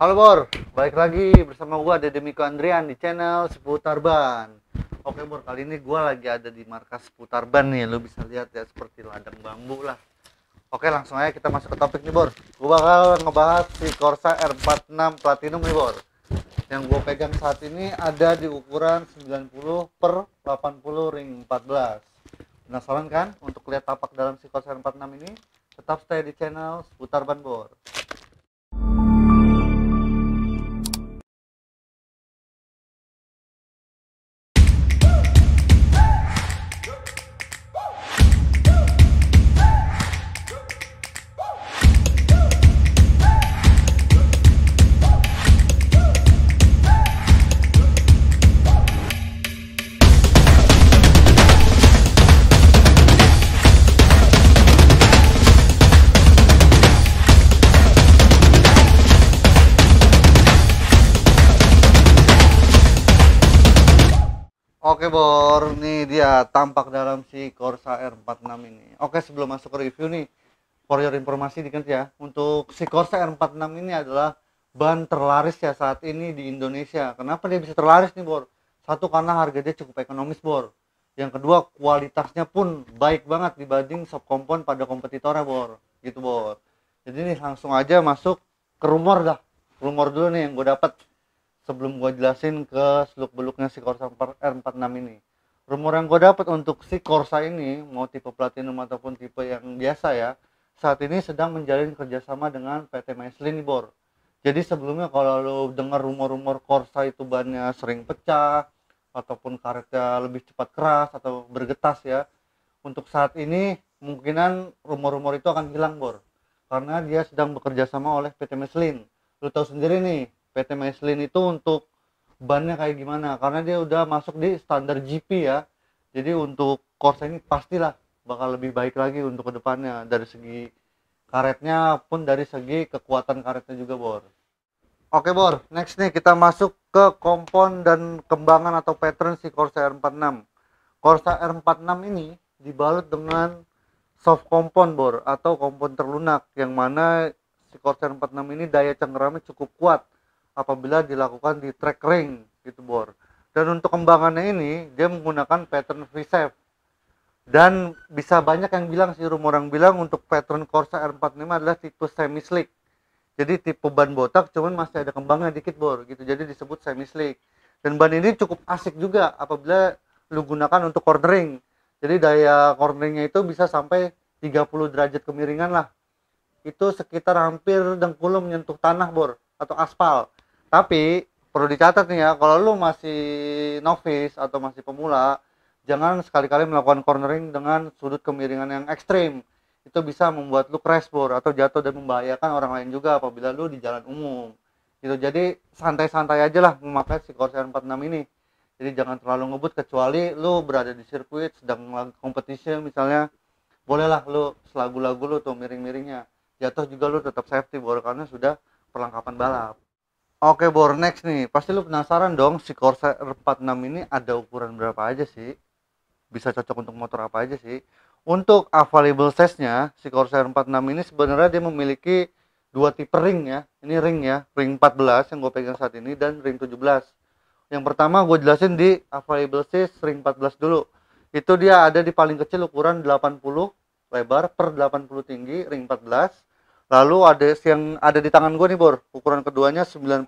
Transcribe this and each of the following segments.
Halo Bor, balik lagi bersama gua Dedemiko Andrian di channel Seputar Ban. Oke Bor, kali ini gua lagi ada di markas Seputar Ban nih. Lu bisa lihat ya seperti ladang bambu lah. Oke, langsung aja kita masuk ke topik nih Bor. Gua bakal ngebahas si Corsa R46 Platinum nih Bor. Yang gua pegang saat ini ada di ukuran 90/80 ring 14. Penasaran kan untuk lihat tapak dalam si Corsa R46 ini? Tetap stay di channel Seputar Ban Bor. Oke Bor, nih dia tampak dalam si Corsa R46 ini. Oke, sebelum masuk ke review nih, for your informasi dikit ya, untuk si Corsa R46 ini adalah ban terlaris ya saat ini di Indonesia. Kenapa dia bisa terlaris nih Bor? Satu, karena harga dia cukup ekonomis Bor. Yang kedua, kualitasnya pun baik banget dibanding subkompon pada kompetitornya Bor. Gitu Bor. Jadi nih langsung aja masuk ke rumor dah. Rumor dulu nih yang gue dapat sebelum gue jelasin ke seluk beluknya si Corsa R46 ini. Rumor yang gue dapat untuk si Corsa ini, mau tipe Platinum ataupun tipe yang biasa ya, saat ini sedang menjalin kerjasama dengan PT Michelin Bor. Jadi sebelumnya kalau lo dengar rumor-rumor Corsa itu bannya sering pecah ataupun karetnya lebih cepat keras atau bergetas ya, untuk saat ini kemungkinan rumor-rumor itu akan hilang Bor, karena dia sedang bekerja sama oleh PT Michelin. Lo tahu sendiri nih, PT Michelin itu untuk bannya kayak gimana, karena dia udah masuk di standar GP ya. Jadi untuk Corsa ini pastilah bakal lebih baik lagi untuk kedepannya, dari segi karetnya pun dari segi kekuatan karetnya juga Bor. Oke Bor, next nih kita masuk ke kompon dan kembangan atau pattern si Corsa R46. Corsa R46 ini dibalut dengan soft kompon Bor, atau kompon terlunak, yang mana si Corsa R46 ini daya cengkeramnya cukup kuat apabila dilakukan di track ring gitu Bor. Dan untuk kembangannya ini dia menggunakan pattern V-shape, dan bisa banyak yang bilang sih, rumor yang bilang untuk pattern Corsa R45 adalah tipe semi slick. Jadi tipe ban botak cuman masih ada kembangnya dikit Bor gitu, jadi disebut semi slick. Dan ban ini cukup asik juga apabila lu gunakan untuk cornering. Jadi daya corneringnya itu bisa sampai 30 derajat kemiringan lah, itu sekitar hampir dengkul lu menyentuh tanah Bor atau aspal. Tapi perlu dicatat nih ya, kalau lu masih novice atau masih pemula, jangan sekali-kali melakukan cornering dengan sudut kemiringan yang ekstrim. Itu bisa membuat lu crash Bor, atau jatuh dan membahayakan orang lain juga apabila lu di jalan umum. Gitu. Jadi santai-santai aja lah memakai si Corsair 46 ini. Jadi jangan terlalu ngebut, kecuali lu berada di sirkuit sedang kompetisi misalnya. Bolehlah lu selagu-lagu lu tuh miring-miringnya. Jatuh juga lu tetap safety Bor, karena sudah perlengkapan balap. Oke Bor, next nih. Pasti lu penasaran dong, si Corsa R46 ini ada ukuran berapa aja sih? Bisa cocok untuk motor apa aja sih? Untuk available size-nya, si Corsa R46 ini sebenarnya dia memiliki dua tipe ring ya. Ini ring ya, ring 14 yang gue pegang saat ini, dan ring 17. Yang pertama gue jelasin di available size ring 14 dulu. Itu dia ada di paling kecil ukuran 80 lebar per 80 tinggi, ring 14. Lalu ada yang ada di tangan gue nih Bor, ukuran keduanya 90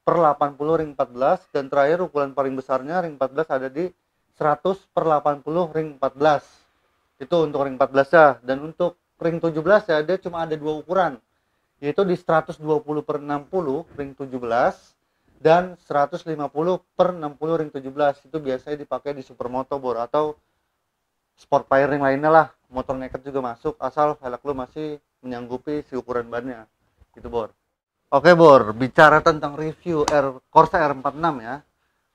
per 80 ring 14, dan terakhir ukuran paling besarnya ring 14 ada di 100 per 80 ring 14. Itu untuk ring 14 ya. Dan untuk ring 17 ya, dia cuma ada dua ukuran, yaitu di 120 per 60 ring 17 dan 150 per 60 ring 17. Itu biasanya dipakai di supermoto Bor, atau sport firing lainnya lah. Motor naked juga masuk, asal velg lu masih menyanggupi si ukuran bannya gitu Bor. Oke Bor, bicara tentang review Corsa R46 ya,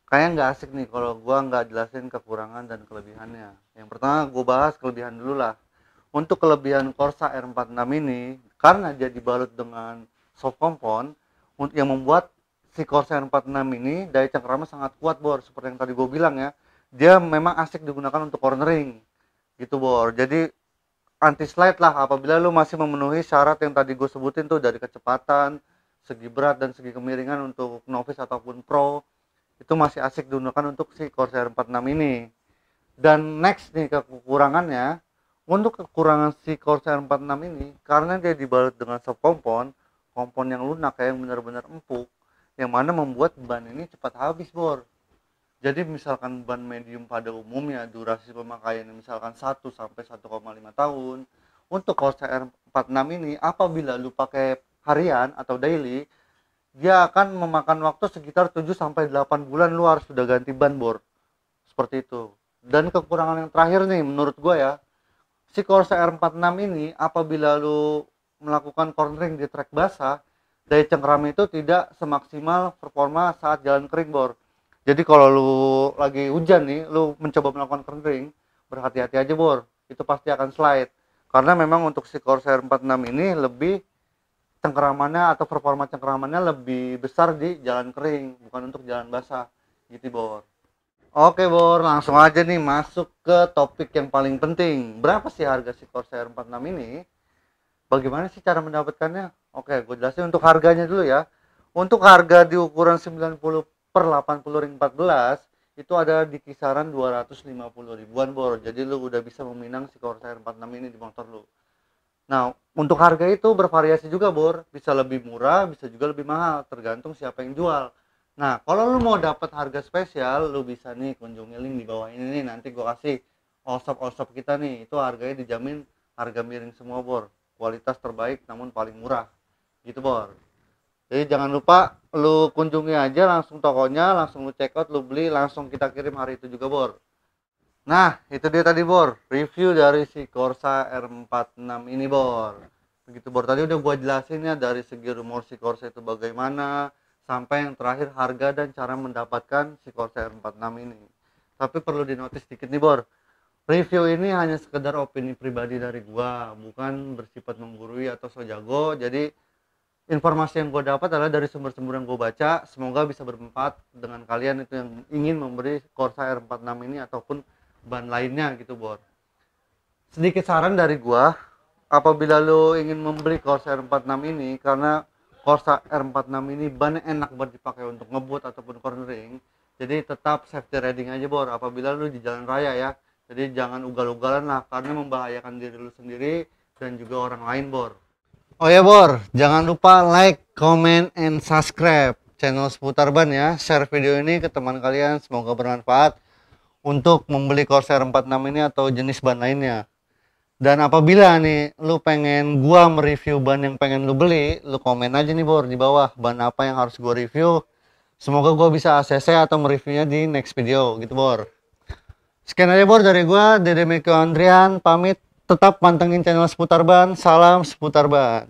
kayaknya nggak asik nih kalau gua nggak jelasin kekurangan dan kelebihannya. Yang pertama gua bahas kelebihan dulu lah. Untuk kelebihan Corsa R46 ini, karena dia dibalut dengan soft compound, yang membuat si Corsa R46 ini daya cengkeramnya sangat kuat Bor. Seperti yang tadi gue bilang ya, dia memang asik digunakan untuk cornering gitu Bor. Jadi anti slide lah apabila lu masih memenuhi syarat yang tadi gue sebutin tuh, dari kecepatan segi berat dan segi kemiringan untuk novice ataupun pro itu masih asik digunakan untuk si Corsair 46 ini. Dan next nih kekurangannya, untuk kekurangan si Corsair 46 ini karena dia dibalut dengan kompon yang lunak kayak yang benar-benar empuk, yang mana membuat ban ini cepat habis bor. Jadi misalkan ban medium pada umumnya durasi pemakaian misalkan 1 sampai 1,5 tahun, untuk Corsair 46 ini apabila lu pakai harian atau daily, dia akan memakan waktu sekitar 7 sampai 8 bulan lu harus sudah ganti ban bor. Seperti itu. Dan kekurangan yang terakhir nih menurut gua ya, si Corsair 46 ini apabila lu melakukan cornering di trek basah, daya cengkeram itu tidak semaksimal performa saat jalan kering bor. Jadi kalau lu lagi hujan nih, lu mencoba melakukan cornering, berhati-hati aja bor, itu pasti akan slide. Karena memang untuk si Corsair 46 ini lebih cengkeramannya atau performa cengkeramannya lebih besar di jalan kering, bukan untuk jalan basah, gitu bor. Oke bor, langsung aja nih masuk ke topik yang paling penting. Berapa sih harga si Corsair 46 ini? Bagaimana sih cara mendapatkannya? Oke, gue jelasin untuk harganya dulu ya. Untuk harga di ukuran 90 per 80 ring 14 itu ada di kisaran 250 ribuan bor. Jadi lu udah bisa meminang si Corsair 46 ini di motor lu. Nah, untuk harga itu bervariasi juga bor. Bisa lebih murah, bisa juga lebih mahal, tergantung siapa yang jual. Nah, kalau lu mau dapat harga spesial, lu bisa nih kunjungi link di bawah ini nih. Nanti gua kasih all-shop kita nih. Itu harganya dijamin harga miring semua bor. Kualitas terbaik namun paling murah. Gitu bor. Jadi jangan lupa lu kunjungi aja langsung tokonya, langsung lu check out, lu beli, langsung kita kirim hari itu juga bor. Nah, itu dia tadi bor, review dari si Corsa R46 ini bor. Begitu bor, tadi udah gua jelasin ya dari segi rumor si Corsa itu bagaimana, sampai yang terakhir harga dan cara mendapatkan si Corsa R46 ini. Tapi perlu dinotis sedikit nih bor, review ini hanya sekedar opini pribadi dari gua, bukan bersifat menggurui atau so jago. Jadi informasi yang gue dapat adalah dari sumber-sumber yang gue baca. Semoga bisa bermanfaat dengan kalian itu yang ingin memberi Corsa R46 ini ataupun ban lainnya gitu bor. Sedikit saran dari gue, apabila lo ingin membeli Corsa R46 ini, karena Corsa R46 ini ban enak buat dipakai untuk ngebut ataupun cornering, jadi tetap safety riding aja bor apabila lo di jalan raya ya. Jadi jangan ugal-ugalan lah, karena membahayakan diri lo sendiri dan juga orang lain bor. Oh ya bor, jangan lupa like, comment, and subscribe channel seputar ban ya. Share video ini ke teman kalian, semoga bermanfaat untuk membeli Corsair 46 ini atau jenis ban lainnya. Dan apabila nih lu pengen gua mereview ban yang pengen lu beli, lu komen aja nih bor di bawah ban apa yang harus gua review. Semoga gua bisa ACC atau mereviewnya di next video gitu bor. Sekian aja bor dari gua, Dede Miko Andrian pamit. Tetap pantengin channel seputar ban. Salam seputar ban.